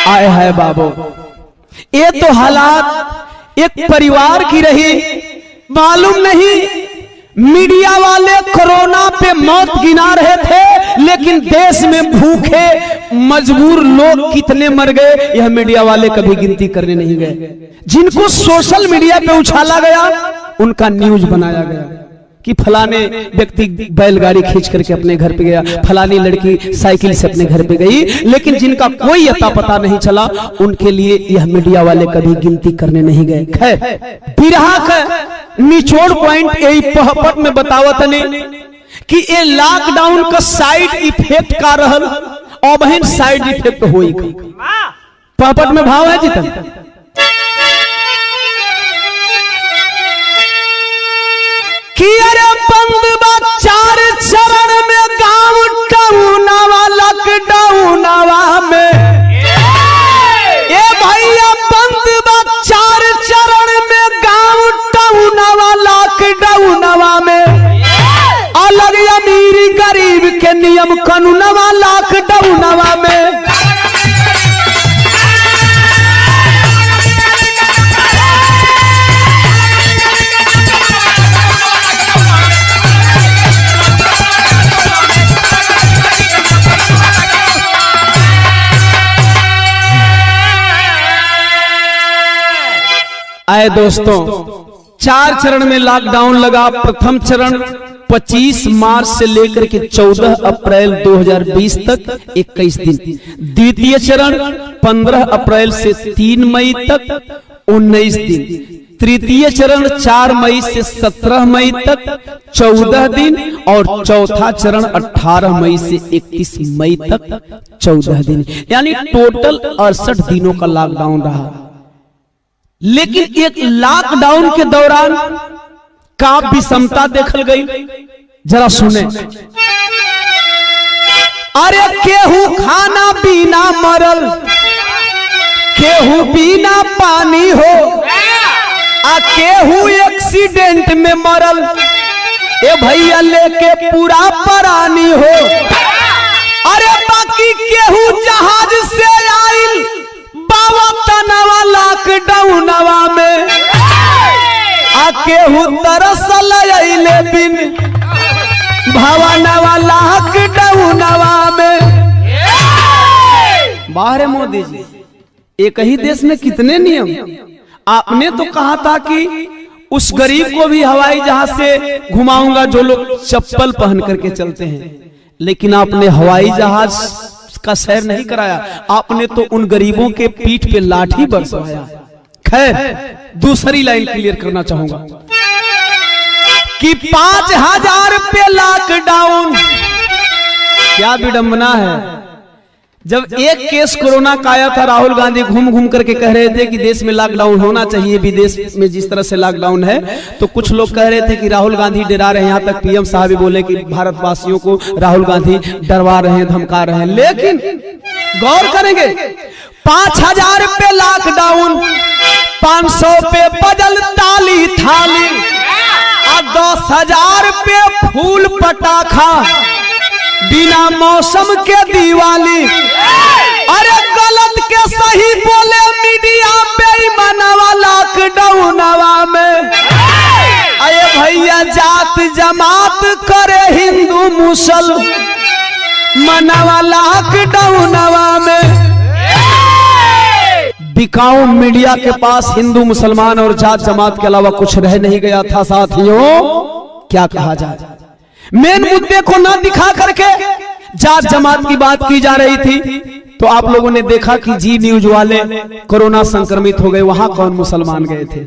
आए है बाबू, ये तो हालात एक परिवार की रही, मालूम नहीं मीडिया वाले कोरोना पे मौत गिना रहे थे, लेकिन देश में भूखे मजबूर लोग कितने मर गए यह मीडिया वाले कभी गिनती करने नहीं गए। जिनको सोशल मीडिया पे उछाला गया उनका न्यूज बनाया गया कि फलाने व्यक्ति बैलगाड़ी खींच करके अपने घर पे गया, फलानी लड़की साइकिल से अपने घर पे गई, लेकिन जिनका कोई अता पता नहीं चला उनके लिए यह मीडिया वाले कभी गिनती करने नहीं गए। खैर बिरहा का निचोड़ पॉइंट यही पहपट में बतावत ने कि ये लॉकडाउन का साइड इफेक्ट का रहल और बहन साइड इफेक्ट होई। पहपट में भाव है जितन कि अरे बंद बा 4 चरण में गांव टाउनवा लॉकडाउनवा में, ए भैया बंद बा 4 चरण में गांव टाउनवा लॉकडाउनवा में, अलग अमीर गरीब के नियम कानूनवा लॉकडाउनवा में। आए दोस्तों, 4 चरण में लॉकडाउन लगा। प्रथम चरण 25 मार्च से लेकर के 14 अप्रैल 2020 तक 21 दिन। द्वितीय चरण 15 अप्रैल से 3 मई तक 19 दिन। तृतीय चरण 4 मई से 17 मई तक 14 दिन और चौथा चरण 18 मई से 31 मई तक 14 दिन, यानी टोटल 68 दिनों का लॉकडाउन रहा। लेकिन एक लॉकडाउन के दौरान का विषमता देखल गई, जरा सुने। अरे केहू खाना बिना मरल, केहू बिना पानी हो, आ केहू एक्सीडेंट में मरल, ए भैया लेके पूरा परानी हो। अरे बाकी केहू जहाज से आइल बावतनवा लॉकडाउनवा में, आ केहू तरसल अइले बिन भवनवा लॉकडाउनवा में। बाहर मोदी जी, एक ही देश में कितने नियम। आपने तो कहा था कि उस गरीब को भी हवाई जहाज से घुमाऊंगा जो लोग चप्पल पहन करके चलते हैं, लेकिन आपने हवाई जहाज का सैर नहीं कराया। आपने तो उन गरीबों के पीठ पे लाठी बरसाया। खैर, दूसरी लाइन क्लियर करना चाहूंगा कि 5000 पे लॉकडाउन, क्या विडंबना है। जब एक केस कोरोना का आया था, राहुल गांधी घूम घूम करके कह रहे थे कि देश में लॉकडाउन होना चाहिए, विदेश में जिस तरह से लॉकडाउन है। तो कुछ लोग कह रहे थे कि राहुल गांधी डरा रहे हैं, यहाँ तक पीएम साहब भी बोले कि भारतवासियों को राहुल गांधी डरवा रहे हैं, धमका रहे हैं। लेकिन गौर करेंगे, 5000 पे लॉकडाउन, 500 पे बदल ताली थाली, और 10,000 पे फूल पटाखा, बिना मौसम के दिवाली। अरे गलत के सही बोले मीडिया बेईमानवा लॉकडाउनवा में। अरे भैया जात जमात करे हिंदू मुसल मनवा लॉकडाउनवा में। बिकाऊ मीडिया के पास हिंदू मुसलमान और जात जमात के अलावा कुछ रह नहीं गया था। साथियों, क्या कहा जाए, मेन मुद्दे को ना दिखा करके जात जमात की बात की जा रही थी। तो आप लोगों ने देखा कि जी न्यूज वाले कोरोना संक्रमित हो गए, वहां कौन मुसलमान गए थे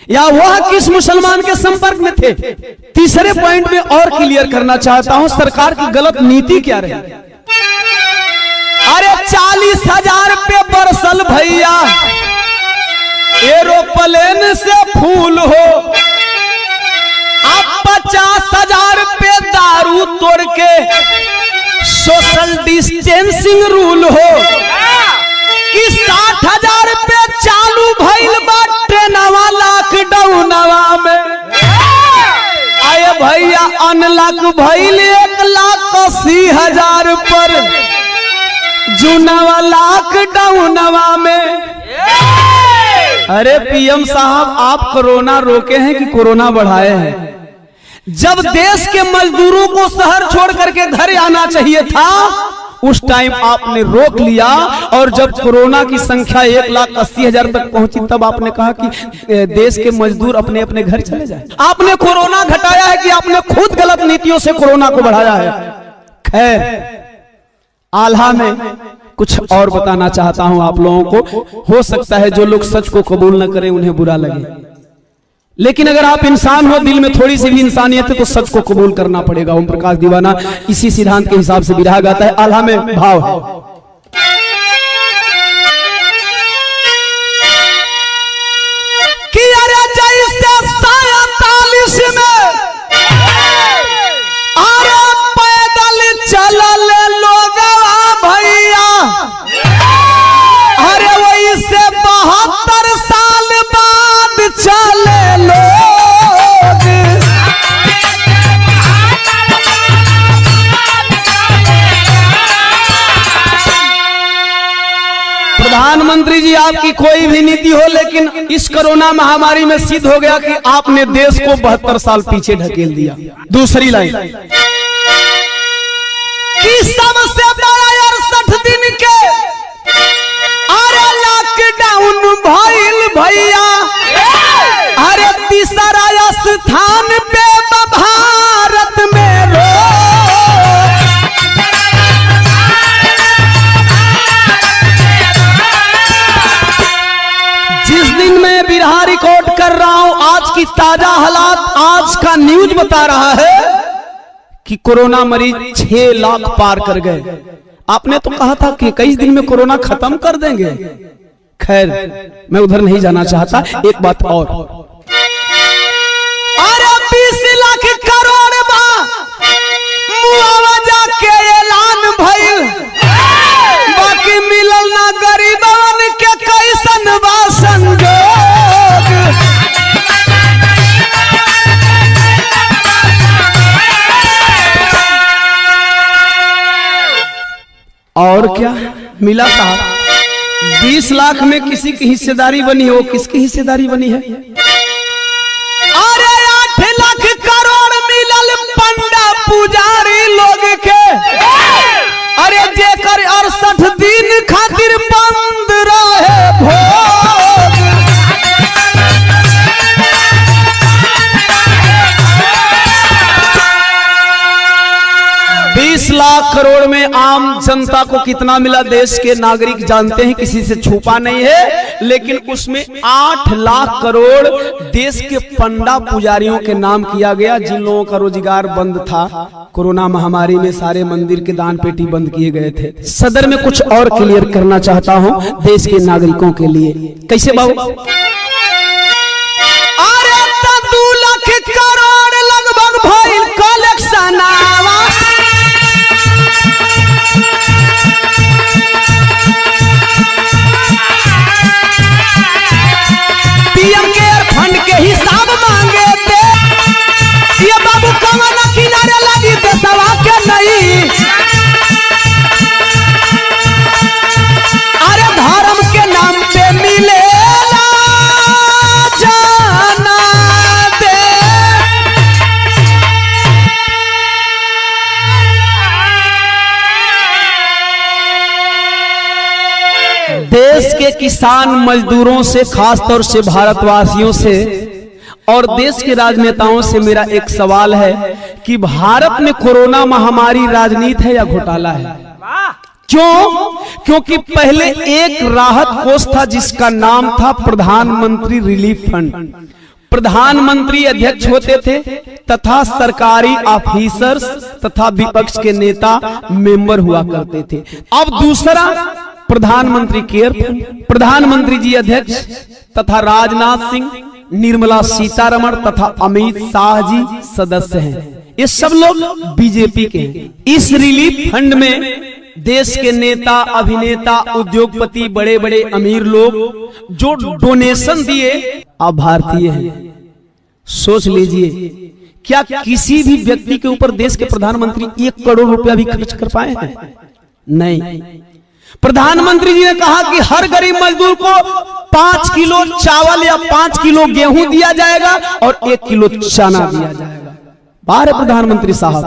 या वह किस मुसलमान के संपर्क में थे। तीसरे पॉइंट में और क्लियर करना चाहता हूं, सरकार की गलत नीति क्या रही। अरे 40,000 पे बरसल भैया एरोप्लेन से फूल हो, अब 50,000 पे दारू तोड़ के सोशल डिस्टेंसिंग रूल हो, कि 60,000 पे चालू भइल बा ट्रेनवा लॉकडाउनवा में। आए भैया अनलॉक भइल 1,80,000 पर जुनवा लॉकडाउनवा में। अरे पीएम साहब, आप कोरोना रोके हैं कि कोरोना बढ़ाए हैं। जब देश के मजदूरों को शहर छोड़ करके घर आना चाहिए था, उस टाइम आपने रोक लिया। और जब कोरोना की संख्या 1,80,000 तक पहुंची, तब आपने कहा कि देश के मजदूर अपने अपने घर चले जाए। आपने कोरोना घटाया है कि आपने खुद गलत नीतियों से कोरोना को बढ़ाया है। खैर, आल्हा में कुछ और बताना चाहता हूं आप लोगों को। हो सकता है जो लोग सच को कबूल न करें उन्हें बुरा लगे, लेकिन अगर आप इंसान हो, दिल में थोड़ी सी भी इंसानियत है, तो सच को कबूल करना पड़ेगा। ओम प्रकाश दीवाना इसी सिद्धांत के हिसाब से विरहा गाता है। आल्हा में भाव है, कि अरे जैसे 47 में अरे पैदल चलल लोगवा भैया, अरे वही से 72 साल बाद चले लोग। प्रधानमंत्री जी, आपकी कोई भी नीति हो, लेकिन इस कोरोना महामारी में सिद्ध हो गया कि आपने देश को 72 साल पीछे ढकेल दिया। दूसरी लाइन, कि सबसे बड़ा 68 दिन के अरे लॉकडाउन भइल भैया, अरे तीसरा की ताजा हालात, आज का न्यूज बता रहा है कि कोरोना मरीज 6 लाख पार कर गए। आपने तो कहा था कि 21 दिन में कोरोना खत्म कर देंगे। खैर, मैं उधर नहीं जाना चाहता। एक बात और, अरे 20 लाख करोड़ मुआवजा के ऐलान भइल, बाकी मिलल ना गरीबन के कैसन बा संजोग। और क्या मिला था? 20 लाख में किसी की हिस्सेदारी बनी है, वो किसकी हिस्सेदारी बनी है? अरे 8 लाख करोड़ मिलल पंडा पुजारी लोग के, अरे जेकर 68 दिन खातिर बंद रहे भोग। 20 लाख करोड़ में आम जनता को कितना मिला देश के नागरिक जानते हैं, किसी से छुपा नहीं है। लेकिन उसमें 8 लाख करोड़ देश के पंडा पुजारियों के नाम किया गया, जिन लोगों का रोजगार बंद था। कोरोना महामारी में सारे मंदिर के दान पेटी बंद किए गए थे। सदर में कुछ और क्लियर करना चाहता हूं देश के नागरिकों के लिए। कैसे बाबू? अरे 2 लाख करोड़ लगभग भइल कलेक्शन आवा, पीएम केयर फंड के हिसाब मांगे थे। ये बाबू कमल किनारे लगी देशवा के नहीं, अरे धर्म के नाम पे मिलेला जाना दे। देश के किसान मजदूरों से, खासतौर से भारतवासियों से और देश के राजनेताओं से मेरा एक सवाल है कि भारत में कोरोना महामारी राजनीति है या घोटाला है? क्यों? क्योंकि पहले एक राहत कोष था जिसका नाम था प्रधानमंत्री रिलीफ फंड। प्रधानमंत्री अध्यक्ष होते थे तथा सरकारी ऑफिसर्स तथा विपक्ष के नेता मेंबर हुआ करते थे। अब दूसरा प्रधानमंत्री केयर फंड, प्रधानमंत्री जी अध्यक्ष तथा राजनाथ सिंह, निर्मला सीतारमण तथा अमित शाह जी सदस्य हैं। ये सब लोग बीजेपी के हैं। इस रिलीफ फंड में देश के नेता, अभिनेता, उद्योगपति, बड़े बड़े अमीर लोग जो डोनेशन दिए, आप भारतीय हैं। सोच लीजिए, क्या किसी भी व्यक्ति के ऊपर देश के प्रधानमंत्री 1 करोड़ रुपया भी खर्च कर पाए हैं? नहीं। प्रधानमंत्री जी ने कहा कि हर गरीब मजदूर को 5 किलो चावल या 5 किलो गेहूं दिया जाएगा और 1 किलो चना दिया जाएगा। बाहर प्रधानमंत्री साहब,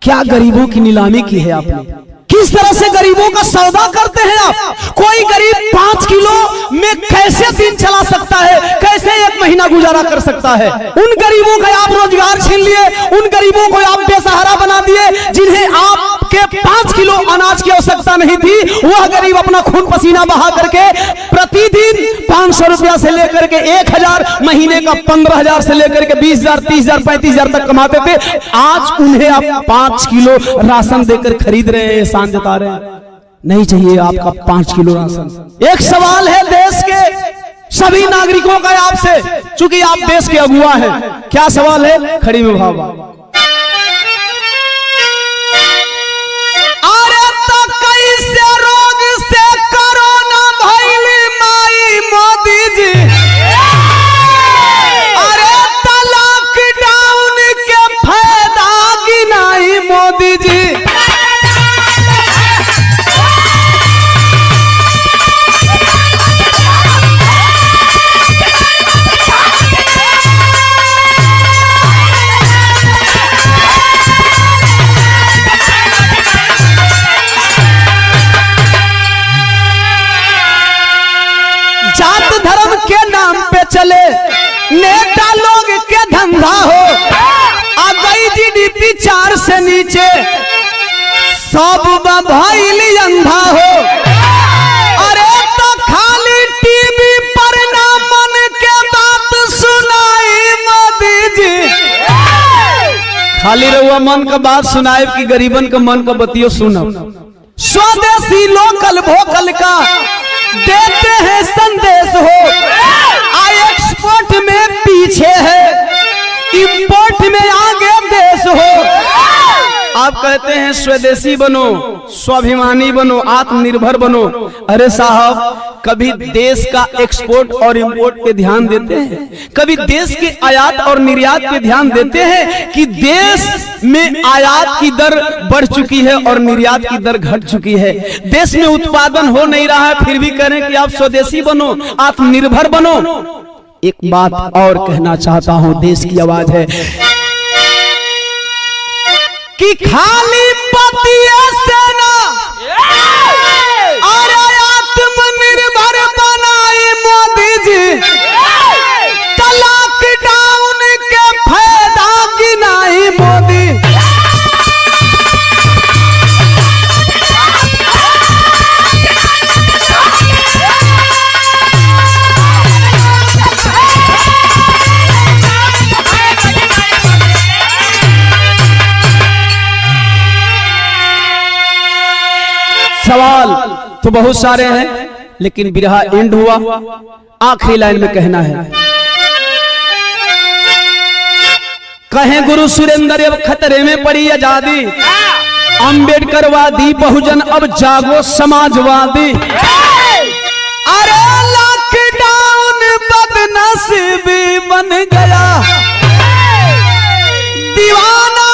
क्या गरीबों की नीलामी की है आपने? किस तरह से गरीबों का सौदा करते हैं आप? कोई गरीब 5 किलो में कैसे दिन चला सकता है, कैसे 1 महीना गुजारा कर सकता है? उन गरीबों का आप रोजगार छीन लिए, उन गरीबों को आप बेसहारा बना दिए जिन्हें आपके 5 किलो अनाज की आवश्यकता नहीं थी। वह गरीब अपना खून पसीना बहा करके प्रतिदिन 500 रुपया से लेकर के 1000, महीने का 15,000 से लेकर के 20,000, 30,000, 35,000 तक कमाते थे। आज उन्हें आप 5 किलो राशन देकर खरीद रहे हैं, एहसान जता रहे हैं। नहीं चाहिए आपका 5 किलो राशन। एक सवाल है देश के सभी नागरिकों का आपसे, चूंकि आप देश के अगुवा हैं। क्या सवाल है? खड़ी में भावा। अरे तो कैसे रोग से कोरोना भइली माई मोदी जी, अरे तो लॉकडाउन के फायदा गिनाई मोदी जी। जात धर्म के नाम पे चले नेता लोग के धंधा हो, आ गई जीडीपी 4 से नीचे, सब भइली अंधा हो। अरे तो खाली टीवी पर ना मन के बात सुनाई खाली रहुआ मन का बात सुनाए कि गरीबन का मन का बतियो सुनो। स्वदेशी लोकल भोकल का देते हैं संदेश हो, एक्सपोर्ट में पीछे है, इंपोर्ट में आगे देश हो। आप कहते हैं स्वदेशी बनो, स्वाभिमानी बनो, आत्मनिर्भर बनो। अरे साहब, कभी देश का एक्सपोर्ट और इंपोर्ट पे ध्यान देते हैं? कभी देश के आयात और निर्यात पे ध्यान देते हैं कि देश में आयात की दर बढ़ चुकी है और निर्यात की दर घट चुकी है, देश में उत्पादन हो नहीं रहा है, फिर भी कह रहे हैं कि आप स्वदेशी बनो, आत्मनिर्भर बनो। एक बात और कहना चाहता हूं, देश की आवाज है कि खाली पतिया सेना और आत्मनिर्भर बनाई मोदी जी, लॉकडाउन के फायदा गिनाई मोदी। सवाल तो बहुत सारे हैं, लेकिन बिरहा एंड हुआ। आखिरी लाइन में कहना है, कहें गुरु सुरेंद्र अब खतरे में पड़ी आजादी, अंबेडकरवादी बहुजन अब जागो समाजवादी। अरे लॉकडाउन बदनसीबी बन गया, दीवाना